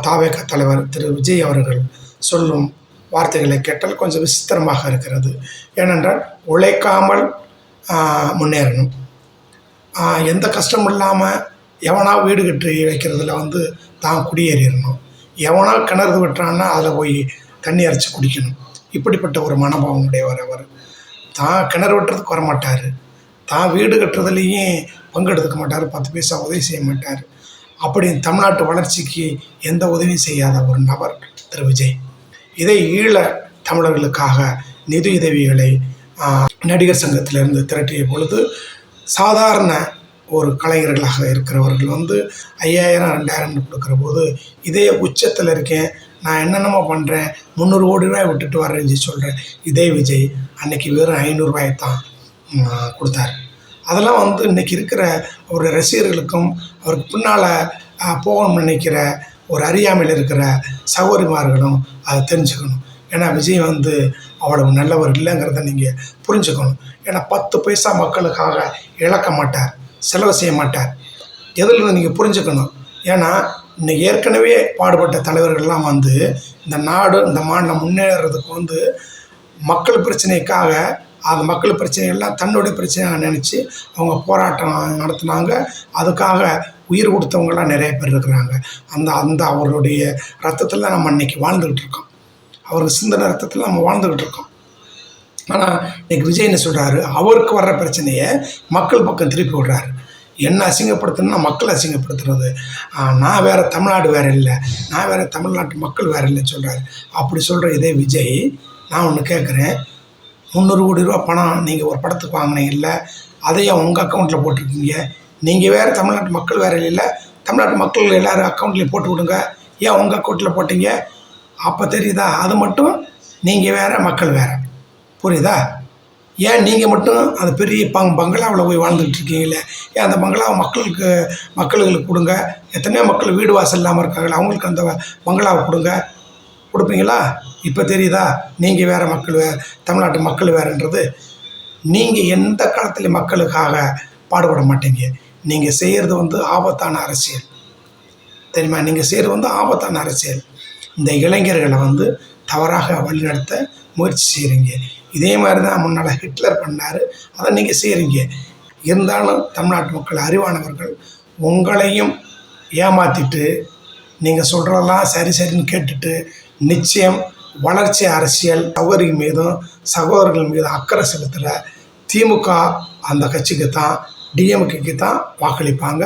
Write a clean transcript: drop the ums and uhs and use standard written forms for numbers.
தாவேக தலைவர் திரு விஜய் அவர்கள் சொல்லும் வார்த்தைகளை கேட்டால் கொஞ்சம் விசித்திரமாக இருக்கிறது. ஏனென்றால் உழைக்காமல் முன்னேறணும், எந்த கஷ்டமும் இல்லாமல் எவனா வீடு கட்டி வைக்கிறதுல தான் குடியேறிடணும், எவனா கிணறு விட்டுறான்னா அதில் போய் தண்ணி அரைச்சி குடிக்கணும். இப்படிப்பட்ட ஒரு மனோபாவம் உடையவர் அவர். தான் கிணறு வெட்டுறதுக்கு வரமாட்டார், தான் வீடு கட்டுறதுலேயும் பங்கெடுத்துக்க மாட்டார், 10 பைசா உதவி செய்ய மாட்டார். அப்படி தமிழ்நாட்டு வளர்ச்சிக்கு எந்த உதவியும் செய்யாத ஒரு நபர் திரு விஜய். இதை ஈழ தமிழர்களுக்காக நிதியுதவிகளை நடிகர் சங்கத்திலிருந்து திரட்டிய பொழுது சாதாரண ஒரு கலைஞர்களாக இருக்கிறவர்கள் 5000 2000 கொடுக்குற போது இதே உச்சத்தில் இருக்கேன், நான் என்னென்னமோ பண்ணுறேன், 300 கோடி ரூபாய் விட்டுட்டு வரேன்னு சொல்கிறேன். இதே விஜய் அன்னைக்கு வெறும் 500 ரூபாய் தான் கொடுத்தாரு. அதெல்லாம் இன்றைக்கி இருக்கிற ஒரு ரசிகர்களுக்கும் அவருக்கு பின்னால் போகணும்னு நினைக்கிற ஒரு அறியாமையில் இருக்கிற சகோதரிமார்களும் அதை தெரிஞ்சுக்கணும். ஏன்னா விஜய் அவ்வளவு நல்லவர் இல்லைங்கிறத நீங்கள் புரிஞ்சுக்கணும். ஏன்னா 10 பைசா மக்களுக்காக இழக்க மாட்டார், செலவு செய்ய மாட்டார். எதில் நீங்கள் புரிஞ்சுக்கணும். ஏன்னா இன்னைக்கு ஏற்கனவே பாடுபட்ட தலைவர்கள்லாம் இந்த நாடு இந்த மாநிலம் முன்னேறதுக்கு மக்கள் பிரச்சனைக்காக அந்த மக்கள் பிரச்சனைகள்லாம் தன்னுடைய பிரச்சனையாக நினச்சி அவங்க போராட்டம் நடத்தினாங்க. அதுக்காக உயிர் கொடுத்தவங்களாம் நிறைய பேர் இருக்கிறாங்க. அந்த அவருடைய ரத்தத்தில் நம்ம இன்றைக்கி வாழ்ந்துக்கிட்டு இருக்கோம், அவருக்கு சிந்தனை ரத்தத்தில் நம்ம வாழ்ந்துக்கிட்டு இருக்கோம். ஆனால் இன்றைக்கி விஜய் என்ன சொல்கிறாரு, அவருக்கு வர்ற பிரச்சனையை மக்கள் பக்கம் திருப்பி விடுறாரு. என்ன அசிங்கப்படுத்தணும்னா மக்கள் அசிங்கப்படுத்துறது, நான் வேறு தமிழ்நாடு வேறு இல்லை, நான் வேறு தமிழ்நாட்டு மக்கள் வேறு இல்லைன்னு சொல்கிறாரு. அப்படி சொல்கிற இதே விஜய், நான் ஒன்று கேட்குறேன், 300 கோடி ரூபா பணம் நீங்கள் ஒரு படத்துக்கு வாங்கினீங்கல்ல, அதையும் உங்கள் அக்கௌண்ட்டில் போட்டிருக்கீங்க. நீங்கள் வேறு தமிழ்நாட்டு மக்கள் வேறு இல்லை, தமிழ்நாட்டு மக்கள் எல்லோரும் அக்கௌண்ட்லேயும் போட்டு விடுங்க, ஏன் உங்கள் அக்கௌண்ட்டில் போட்டீங்க? அப்போ தெரியுதா? அது மட்டும் நீங்கள் வேறு மக்கள் வேறு, புரியுதா? ஏன் நீங்கள் மட்டும் அந்த பெரிய பங்களாவில் போய் வாழ்ந்துக்கிட்டு இருக்கீங்களே, ஏன் அந்த பங்களாவை மக்களுக்கு கொடுங்க. எத்தனையோ மக்கள் வீடு வாசல் இல்லாமல் இருக்காங்களே, அவங்களுக்கு அந்த பங்களாவை கொடுப்பீங்களா? இப்போ தெரியுதா? நீங்கள் வேறு மக்கள் தமிழ்நாட்டு மக்கள் வேறுன்றது. நீங்கள் எந்த காலத்துலேயும் மக்களுக்காக பாடுபட மாட்டீங்க. நீங்கள் செய்கிறது ஆபத்தான அரசியல், தெரியுமா? நீங்கள் செய்கிறது ஆபத்தான அரசியல். இந்த இளைஞர்களை தவறாக வழிநடத்த முயற்சி செய்கிறீங்க. இதே மாதிரி தான் முன்னால் ஹிட்லர் பண்ணார், அதை நீங்கள் செய்கிறீங்க. இருந்தாலும் தமிழ்நாட்டு மக்கள் அறிவானவர்கள், உங்களையும் ஏமாற்றிட்டு நீங்கள் சொல்கிறதெல்லாம் சரின்னு கேட்டுட்டு நிச்சயம் வளர்ச்சி அரசியல் சகோதரர்கள் மீதும் அக்கறை செலுத்துகிற திமுக அந்த கட்சிக்கு தான், டிஎம்கேக்கு தான் வாக்களிப்பாங்க.